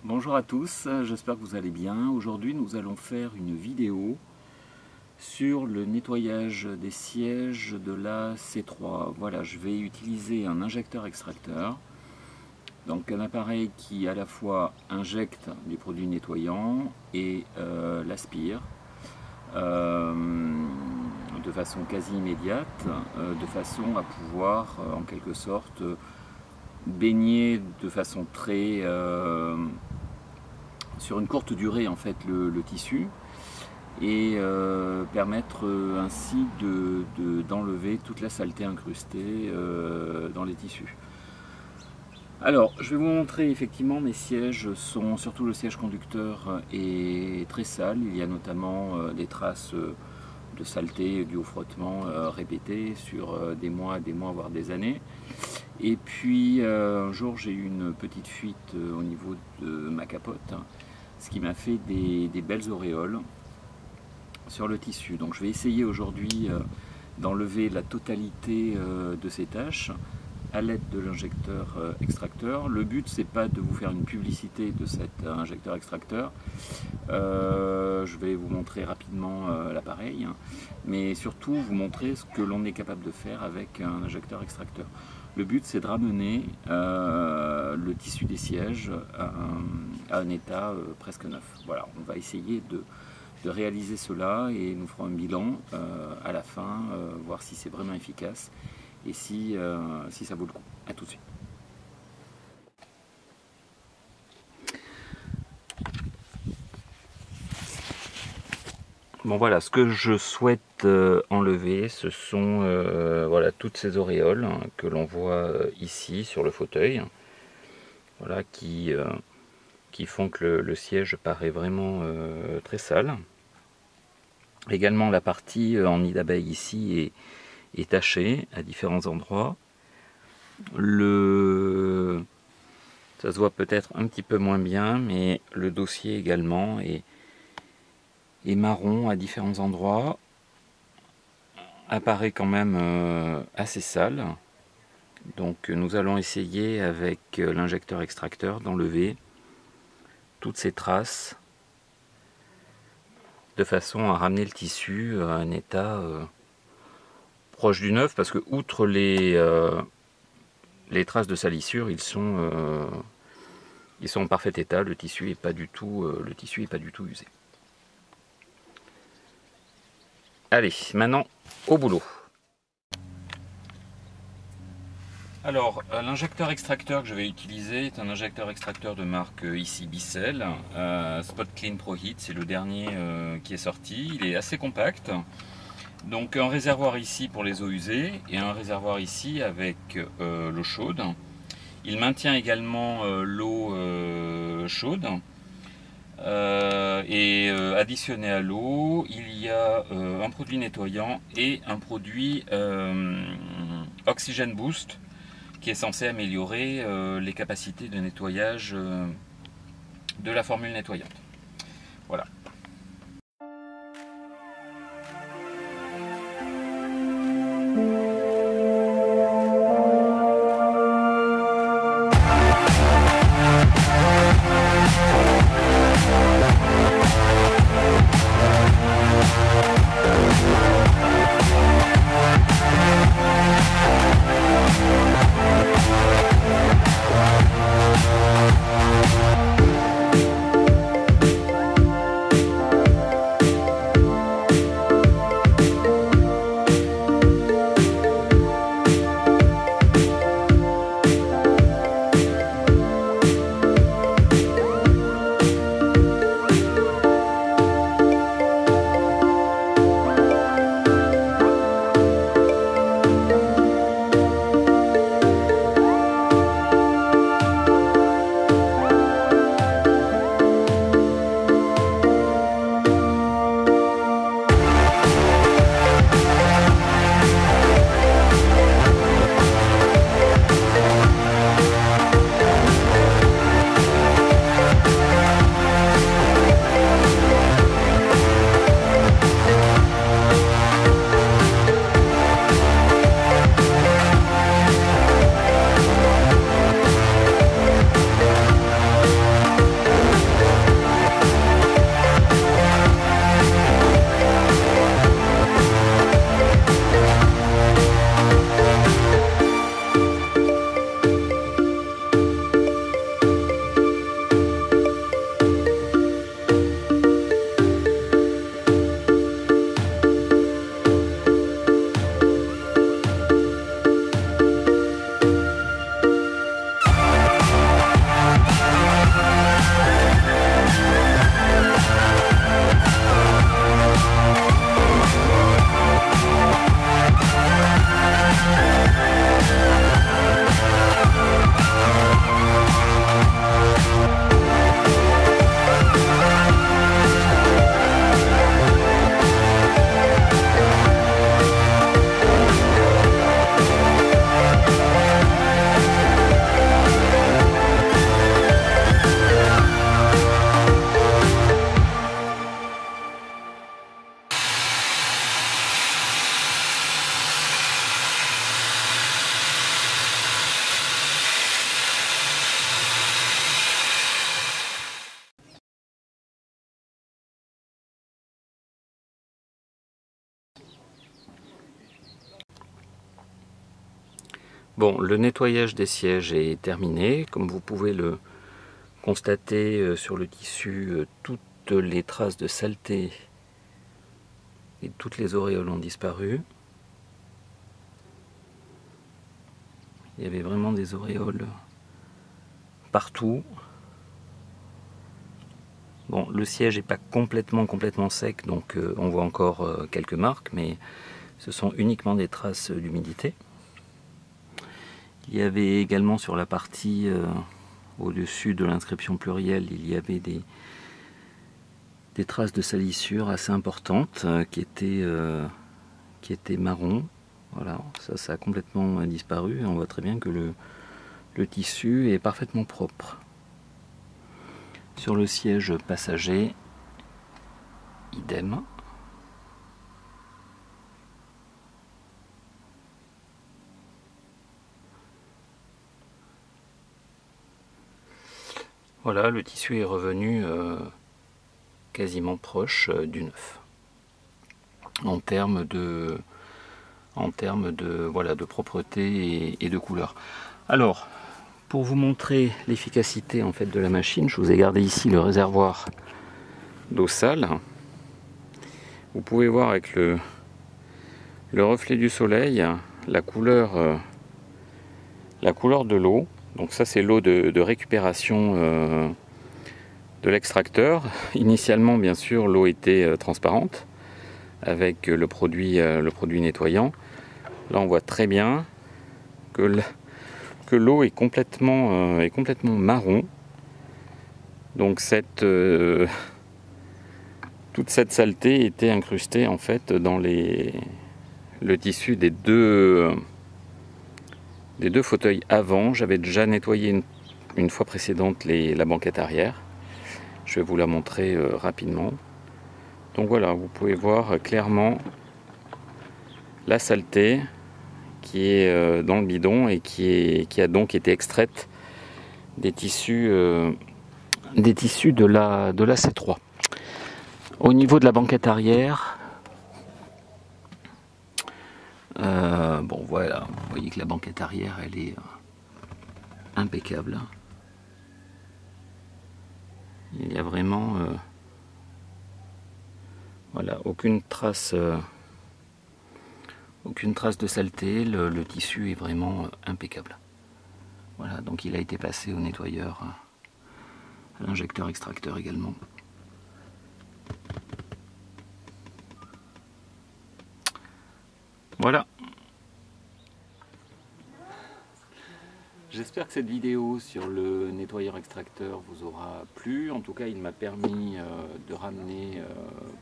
Bonjour à tous, j'espère que vous allez bien. Aujourd'hui nous allons faire une vidéo sur le nettoyage des sièges de la C3. Voilà, je vais utiliser un injecteur extracteur, donc un appareil qui à la fois injecte les produits nettoyants et l'aspire de façon quasi immédiate, de façon à pouvoir en quelque sorte baigner de façon très sur une courte durée en fait le tissu et permettre ainsi d'enlever toute la saleté incrustée dans les tissus. Alors je vais vous montrer, effectivement mes sièges sont, surtout le siège conducteur est très sale. Il y a notamment des traces de saleté dues au frottement répété sur des mois, voire des années. Et puis un jour j'ai eu une petite fuite au niveau de ma capote, ce qui m'a fait des belles auréoles sur le tissu. Donc je vais essayer aujourd'hui d'enlever la totalité de ces taches à l'aide de l'injecteur extracteur. Le but c'est pas de vous faire une publicité de cet injecteur extracteur, je vais vous montrer rapidement l'appareil, mais surtout vous montrer ce que l'on est capable de faire avec un injecteur extracteur. Le but c'est de ramener le tissu des sièges à un état presque neuf. Voilà, on va essayer de réaliser cela et nous ferons un bilan à la fin, voir si c'est vraiment efficace et si ça vaut le coup. A tout de suite. Bon voilà, ce que je souhaite enlever, ce sont voilà, toutes ces auréoles que l'on voit ici sur le fauteuil, voilà, qui font que le siège paraît vraiment très sale. Également la partie en nid d'abeille ici est tachée à différents endroits. Ça se voit peut-être un petit peu moins bien, mais le dossier également est marron à différents endroits, apparaît quand même assez sale. Donc nous allons essayer avec l'injecteur extracteur d'enlever toutes ces traces de façon à ramener le tissu à un état proche du neuf, parce que outre les traces de salissure, ils sont en parfait état. Le tissu n'est pas du tout usé. Allez, maintenant au boulot. Alors, l'injecteur extracteur que je vais utiliser est un injecteur extracteur de marque ici Bissell, Spot Clean Pro Heat, c'est le dernier qui est sorti. Il est assez compact. Donc un réservoir ici pour les eaux usées et un réservoir ici avec l'eau chaude. Il maintient également l'eau chaude. Et additionné à l'eau, il y a un produit nettoyant et un produit Oxygen Boost qui est censé améliorer les capacités de nettoyage de la formule nettoyante. Voilà. Bon, le nettoyage des sièges est terminé. Comme vous pouvez le constater sur le tissu, toutes les traces de saleté et toutes les auréoles ont disparu. Il y avait vraiment des auréoles partout. Bon, le siège n'est pas complètement sec, donc on voit encore quelques marques, mais ce sont uniquement des traces d'humidité. Il y avait également sur la partie au-dessus de l'inscription plurielle, il y avait des traces de salissure assez importantes qui étaient marron. Voilà, ça a complètement disparu. On voit très bien que le tissu est parfaitement propre. Sur le siège passager, idem. Voilà, le tissu est revenu quasiment proche du neuf en termes de propreté et de couleur. Alors, pour vous montrer l'efficacité en fait de la machine, je vous ai gardé ici le réservoir d'eau sale. Vous pouvez voir avec le reflet du soleil la couleur de l'eau. Donc ça, c'est l'eau de récupération de l'extracteur. Initialement, bien sûr, l'eau était transparente avec le produit nettoyant. Là, on voit très bien que l'eau est complètement marron. Donc toute cette saleté était incrustée en fait dans le tissu des deux fauteuils avant. J'avais déjà nettoyé une fois précédente la banquette arrière. Je vais vous la montrer rapidement. Donc voilà, vous pouvez voir clairement la saleté qui est dans le bidon et qui a donc été extraite des tissus de la C3. Au niveau de la banquette arrière, bon voilà, vous voyez que la banquette arrière elle est impeccable. Il y a vraiment voilà, aucune trace de saleté, le tissu est vraiment impeccable. Voilà, donc il a été passé au nettoyeur, à l'injecteur extracteur également. Voilà. J'espère que cette vidéo sur le nettoyeur extracteur vous aura plu. En tout cas, il m'a permis de ramener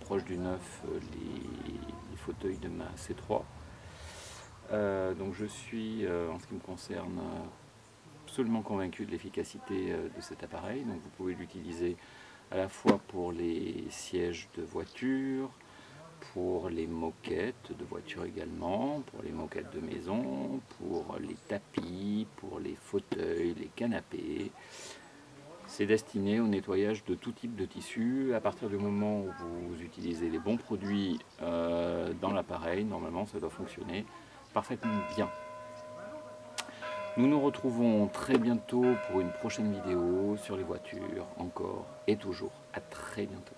proche du neuf les fauteuils de ma C3. Donc je suis, en ce qui me concerne, absolument convaincu de l'efficacité de cet appareil. Donc vous pouvez l'utiliser à la fois pour les sièges de voiture, pour les moquettes de voiture également, pour les moquettes de maison, pour les tapis, pour les fauteuils, les canapés. C'est destiné au nettoyage de tout type de tissu. À partir du moment où vous utilisez les bons produits dans l'appareil, normalement ça doit fonctionner parfaitement bien. Nous nous retrouvons très bientôt pour une prochaine vidéo sur les voitures, encore et toujours. À très bientôt.